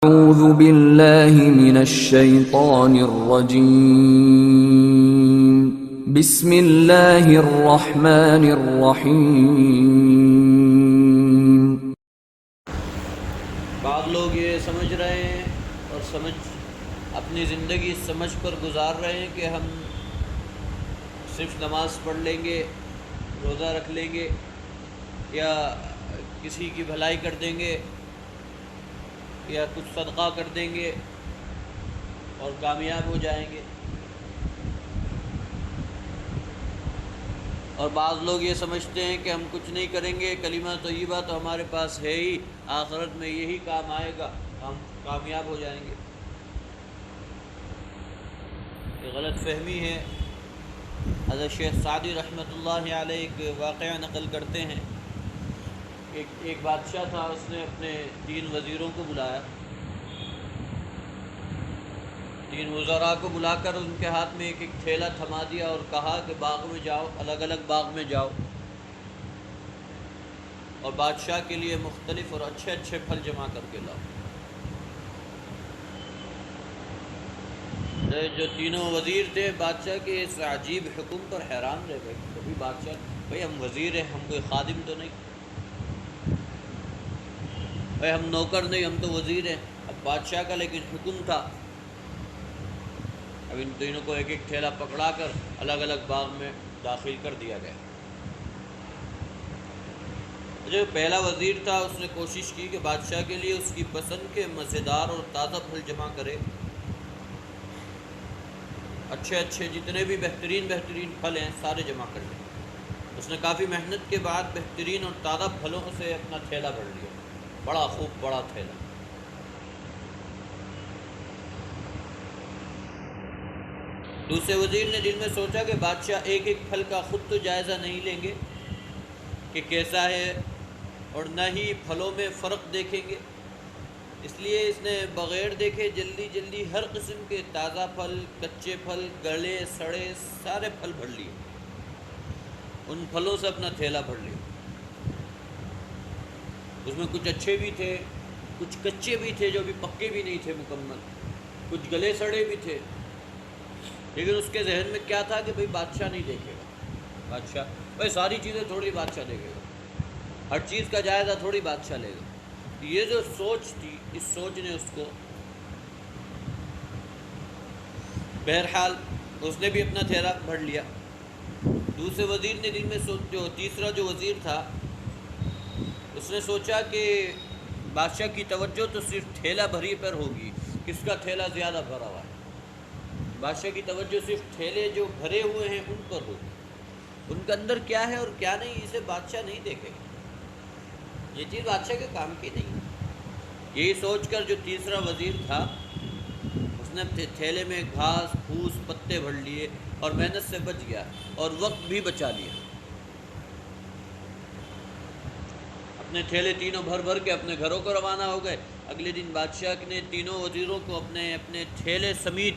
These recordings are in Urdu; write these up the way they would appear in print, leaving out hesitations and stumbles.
أعوذ بالله من الشيطان الرجيم بسم الله الرحمن الرحيم بعض لوگ یہ سمجھ رہے ہیں اور اپنی زندگی سمجھ پر گزار رہے ہیں کہ ہم صرف نماز پڑھ لیں گے، روزہ رکھ لیں گے یا کسی کی بھلائی کر دیں گے یا کچھ صدقہ کر دیں گے اور کامیاب ہو جائیں گے، اور بعض لوگ یہ سمجھتے ہیں کہ ہم کچھ نہیں کریں گے، کلمہ طیبہ تو ہمارے پاس ہے ہی، آخرت میں یہی کام آئے گا، ہم کامیاب ہو جائیں گے۔ یہ غلط فہمی ہے۔ حضرت شیخ سعدی رحمۃ اللہ علیہ ایک واقعہ نقل کرتے ہیں۔ ایک بادشاہ تھا، اس نے اپنے 3 وزیروں کو بلایا، 3 وزراء کو بلا کر ان کے ہاتھ میں ایک تھیلا تھما دیا اور کہا کہ باغ میں جاؤ، الگ الگ باغ میں جاؤ اور بادشاہ کے لیے مختلف اور اچھے اچھے پھل جمع کر کے لاؤ۔ جو تینوں وزیر تھے بادشاہ کے اس عجیب حکم پر حیران رہ گئے۔ کبھی بادشاہ، بھئی ہم وزیر ہیں، ہم کوئی خادم تو نہیں، بھئی ہم نوکر نہیں، ہم تو وزیر ہیں۔ اب بادشاہ کا لیکن حکم تھا، اب ان تینوں کو ایک ایک تھیلا پکڑا کر الگ الگ باغ میں داخل کر دیا گیا۔ جو پہلا وزیر تھا اس نے کوشش کی کہ بادشاہ کے لیے اس کی پسند کے مزیدار اور تازہ پھل جمع کرے، اچھے اچھے جتنے بھی بہترین پھل ہیں سارے جمع کر لیں۔ اس نے کافی محنت کے بعد بہترین اور تازہ پھلوں سے اپنا تھیلا بھر لیا، بڑا خوب بڑا تھیلا۔ دوسرے وزیر نے دل میں سوچا کہ بادشاہ ایک ایک پھل کا خود تو جائزہ نہیں لیں گے کہ کیسا ہے، اور نہ ہی پھلوں میں فرق دیکھیں گے، اس لیے اس نے بغیر دیکھے جلدی جلدی ہر قسم کے تازہ پھل، کچے پھل، گلے سڑے سارے پھل بھر لیے، ان پھلوں سے اپنا تھیلا بھر لیا۔ اس میں کچھ اچھے بھی تھے، کچھ کچے بھی تھے جو ابھی پکے بھی نہیں تھے مکمل، کچھ گلے سڑے بھی تھے، لیکن اس کے ذہن میں کیا تھا کہ بھئی بادشاہ نہیں دیکھے گا، بادشاہ بھئی ساری چیزیں تھوڑی بادشاہ دیکھے گا، ہر چیز کا جائزہ تھوڑی بادشاہ لے گا۔ یہ جو سوچ تھی، اس سوچ نے اس کو، بہرحال اس نے بھی اپنا تھیلا بھر لیا۔ دوسرے وزیر نے دن میں جو تیسرا جو وزیر تھا اس نے سوچا کہ بادشاہ کی توجہ تو صرف تھیلا بھری پر ہوگی، کس کا تھیلا زیادہ بھرا ہوا ہے، بادشاہ کی توجہ صرف تھیلے جو بھرے ہوئے ہیں ان پر ہوگی، ان کے اندر کیا ہے اور کیا نہیں اسے بادشاہ نہیں دیکھے گا، یہ چیز بادشاہ کے کام کی نہیں۔ یہی سوچ کر جو تیسرا وزیر تھا اس نے تھیلے میں گھاس پھوس پتے بھر لیے اور محنت سے بچ گیا اور وقت بھی بچا لیا۔ اپنے تھیلے تینوں بھر بھر کے اپنے گھروں کو روانہ ہو گئے۔ اگلے دن بادشاہ نے تینوں وزیروں کو اپنے اپنے تھیلے سمیت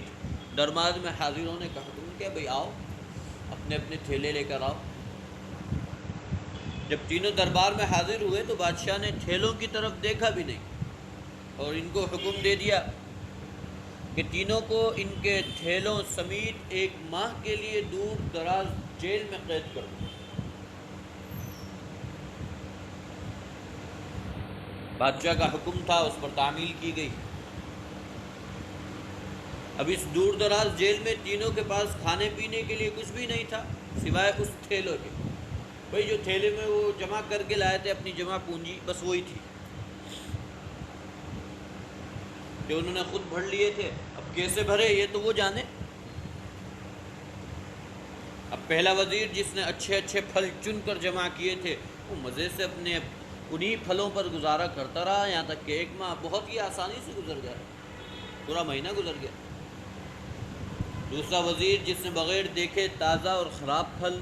دربار میں حاضر ہونے کہا، تم نے کہا بھئی آؤ اپنے اپنے تھیلے لے کر آؤ۔ جب تینوں دربار میں حاضر ہوئے تو بادشاہ نے تھیلوں کی طرف دیکھا بھی نہیں اور ان کو حکم دے دیا کہ تینوں کو ان کے تھیلوں سمیت 1 ماہ کے لیے دور دراز جیل میں قید کر دو۔ بادشاہ کا حکم تھا، اس پر تعمیل کی گئی۔ اب اس دور دراز جیل میں تینوں کے پاس کھانے پینے کے لیے کچھ بھی نہیں تھا سوائے اس تھیلوں کے، بھئی جو تھیلے میں وہ جمع کر کے لائے تھے اپنی جمع پونجی، بس وہی تھی جو انہوں نے خود بھر لیے تھے۔ اب کیسے بھرے یہ تو وہ جانے۔ اب پہلا وزیر جس نے اچھے اچھے پھل چن کر جمع کیے تھے وہ مزے سے اپنے انہی پھلوں پر گزارا کرتا رہا، یہاں تک کہ 1 ماہ بہت ہی آسانی سے گزر گیا، پورا مہینہ گزر گیا۔ دوسرا وزیر جس نے بغیر دیکھے تازہ اور خراب پھل،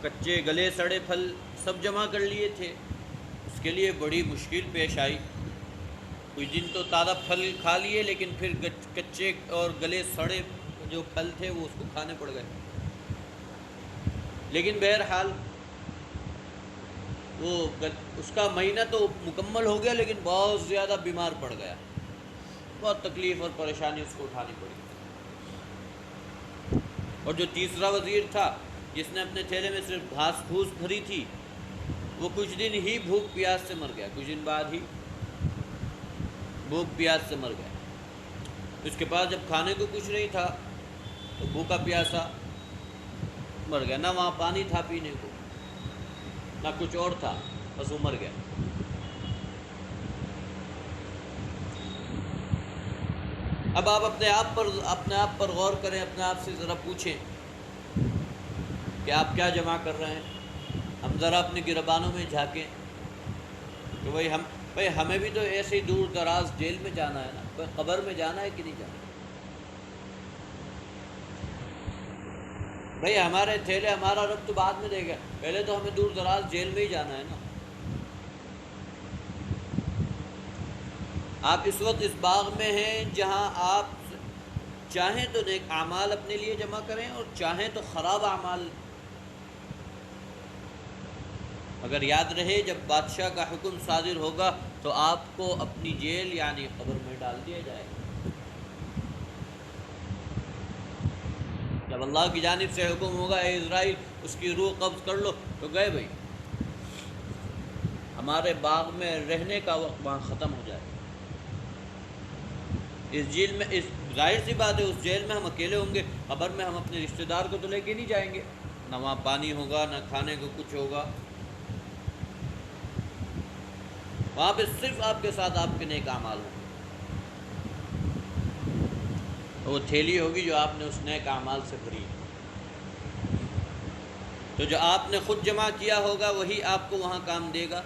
کچے گلے سڑے پھل سب جمع کر لیے تھے، اس کے لیے بڑی مشکل پیش آئی۔ کچھ دن تو تازہ پھل کھا لیے لیکن پھر کچے اور گلے سڑے جو پھل تھے وہ اس کو کھانے پڑ گئے، لیکن بہرحال اس کا مہینہ تو مکمل ہو گیا لیکن بہت زیادہ بیمار پڑ گیا، بہت تکلیف اور پریشانی اس کو اٹھانی پڑی۔ اور جو تیسرا وزیر تھا جس نے اپنے تھیلے میں صرف گھاس پھوس بھری تھی، وہ کچھ دن ہی بھوک پیاس سے مر گیا، کچھ دن بعد ہی بھوک پیاس سے مر گیا۔ اس کے پاس جب کھانے کو کچھ نہیں تھا تو بھوکا پیاسا مر گیا، نہ وہاں پانی تھا پینے کو، نہ کچھ اور تھا، بس وہ مر گیا۔ اب آپ اپنے آپ پر غور کریں، اپنے آپ سے ذرا پوچھیں کہ آپ کیا جمع کر رہے ہیں۔ ہم ذرا اپنے گربانوں میں جھانکیں کہ بھئی ہمیں بھی تو ایسے ہی دور دراز جیل میں جانا ہے نا، قبر میں جانا ہے کہ نہیں جانا؟ بھئی ہمارے تھیلے ہمارا رب تو بعد میں دے گا، پہلے تو ہمیں دور دراز جیل میں ہی جانا ہے نا۔ آپ اس وقت اس باغ میں ہیں جہاں آپ چاہیں تو نیک اعمال اپنے لیے جمع کریں اور چاہیں تو خراب اعمال۔ اگر یاد رہے جب بادشاہ کا حکم صادر ہوگا تو آپ کو اپنی جیل یعنی قبر میں ڈال دیا جائے گا۔ جب اللہ کی جانب سے حکم ہوگا اے اسرائیل اس کی روح قبض کر لو، تو گئے بھائی، ہمارے باغ میں رہنے کا وقت وہاں ختم ہو جائے۔ اس جیل میں ظاہر سی بات ہے اس جیل میں ہم اکیلے ہوں گے، قبر میں ہم اپنے رشتہ دار کو تو لے کے نہیں جائیں گے، نہ وہاں پانی ہوگا نہ کھانے کو کچھ ہوگا، وہاں پہ صرف آپ کے ساتھ آپ کے نیک اعمال ہوں گے۔ وہ تھیلی ہوگی جو آپ نے اس نیک اعمال سے بھری، تو جو آپ نے خود جمع کیا ہوگا وہی آپ کو وہاں کام دے گا۔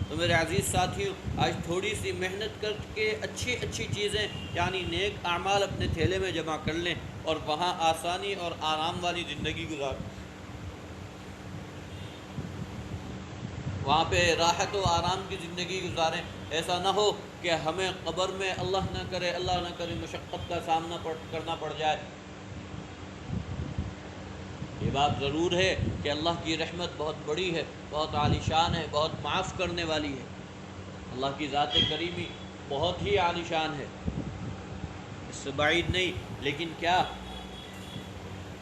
تو میرے عزیز ساتھیوں، آج تھوڑی سی محنت کر کے اچھی چیزیں یعنی نیک اعمال اپنے تھیلے میں جمع کر لیں اور وہاں آسانی اور آرام والی زندگی گزاریں، وہاں پہ راحت و آرام کی زندگی گزاریں۔ ایسا نہ ہو کہ ہمیں قبر میں اللہ نہ کرے مشقت کا سامنا کرنا پڑ جائے۔ یہ بات ضرور ہے کہ اللہ کی رحمت بہت بڑی ہے، بہت عالی شان ہے، بہت معاف کرنے والی ہے۔ اللہ کی ذات کریمی بہت ہی عالی شان ہے، اس سے بعید نہیں، لیکن کیا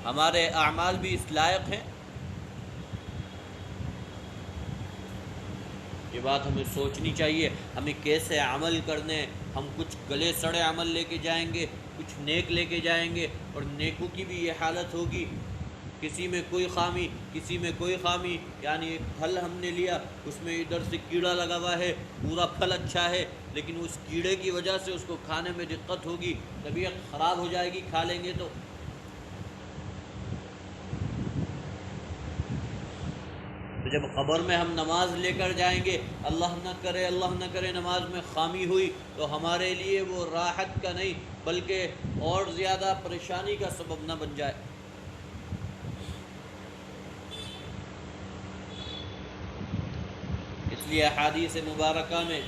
ہمارے اعمال بھی اس لائق ہیں؟ یہ بات ہمیں سوچنی چاہیے، ہمیں کیسے عمل کرنے۔ ہم کچھ گلے سڑے عمل لے کے جائیں گے، کچھ نیک لے کے جائیں گے، اور نیکوں کی بھی یہ حالت ہوگی، کسی میں کوئی خامی کسی میں کوئی خامی۔ یعنی ایک پھل ہم نے لیا، اس میں ادھر سے کیڑا لگا ہوا ہے، پورا پھل اچھا ہے لیکن اس کیڑے کی وجہ سے اس کو کھانے میں دقت ہوگی، طبیعت خراب ہو جائے گی کھا لیں گے تو۔ جب قبر میں ہم نماز لے کر جائیں گے، اللہ نہ کرے نماز میں خامی ہوئی تو ہمارے لیے وہ راحت کا نہیں بلکہ اور زیادہ پریشانی کا سبب نہ بن جائے۔ اس لیے احادیث مبارکہ میں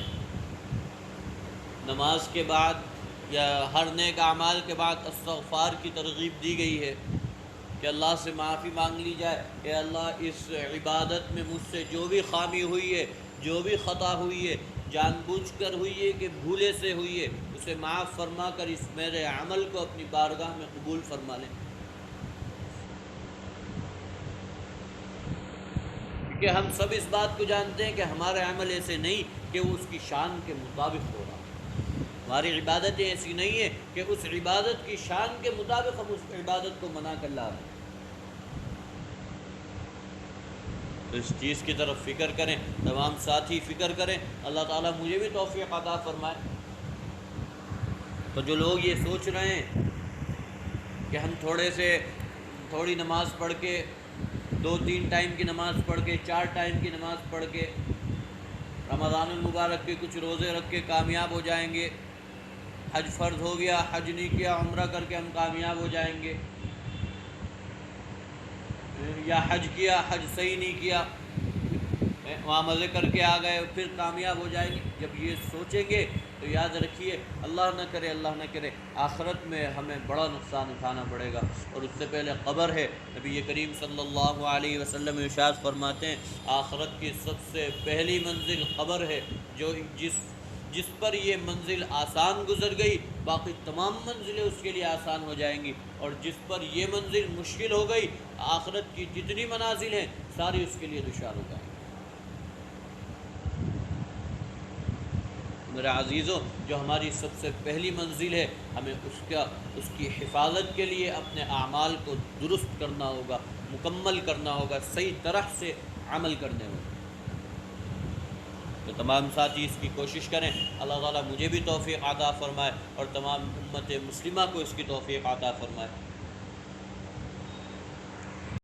نماز کے بعد یا ہر نیک اعمال کے بعد استغفار کی ترغیب دی گئی ہے کہ اللہ سے معافی مانگ لی جائے کہ اللہ اس عبادت میں مجھ سے جو بھی خامی ہوئی ہے، جو بھی خطا ہوئی ہے، جان بوجھ کر ہوئی ہے کہ بھولے سے ہوئی ہے، اسے معاف فرما کر اس میرے عمل کو اپنی بارگاہ میں قبول فرما لیں۔ کیونکہ ہم سب اس بات کو جانتے ہیں کہ ہمارے عمل ایسے نہیں کہ وہ اس کی شان کے مطابق ہو رہا، ہماری عبادتیں ایسی نہیں ہیں کہ اس عبادت کی شان کے مطابق ہم اس عبادت کو منا کر لا رہے ہیں۔ تو اس چیز کی طرف فکر کریں، تمام ساتھی فکر کریں، اللہ تعالیٰ مجھے بھی توفیق عطا فرمائے۔ تو جو لوگ یہ سوچ رہے ہیں کہ ہم تھوڑی نماز پڑھ کے، 2-3 ٹائم کی نماز پڑھ کے، 4 ٹائم کی نماز پڑھ کے، رمضان المبارک کے کچھ روزے رکھ کے کامیاب ہو جائیں گے، حج فرض ہو گیا، حج نہیں کیا، عمرہ کر کے ہم کامیاب ہو جائیں گے، یا حج کیا، حج صحیح نہیں کیا، وہاں مزے کر کے آ گئے پھر کامیاب ہو جائیں گے. جب یہ سوچیں گے تو یاد رکھیے اللہ نہ کرے آخرت میں ہمیں بڑا نقصان اٹھانا پڑے گا. اور اس سے پہلے قبر ہے. نبی کریم صلی اللہ علیہ وسلم ارشاد فرماتے ہیں آخرت کی سب سے پہلی منزل قبر ہے. جس پر یہ منزل آسان گزر گئی باقی تمام منزلیں اس کے لیے آسان ہو جائیں گی. اور جس پر یہ منزل مشکل ہو گئی آخرت کی جتنی منازل ہیں ساری اس کے لیے دشوار ہو جائیں گی. میرے عزیزوں جو ہماری سب سے پہلی منزل ہے ہمیں اس کی حفاظت کے لیے اپنے اعمال کو درست کرنا ہوگا, مکمل کرنا ہوگا, صحیح طرح سے عمل کرنے ہوگا. تو تمام ساتھی اس کی کوشش کریں. اللہ تعالیٰ مجھے بھی توفیق عطا فرمائے اور تمام امت مسلمہ کو اس کی توفیق عطا فرمائے.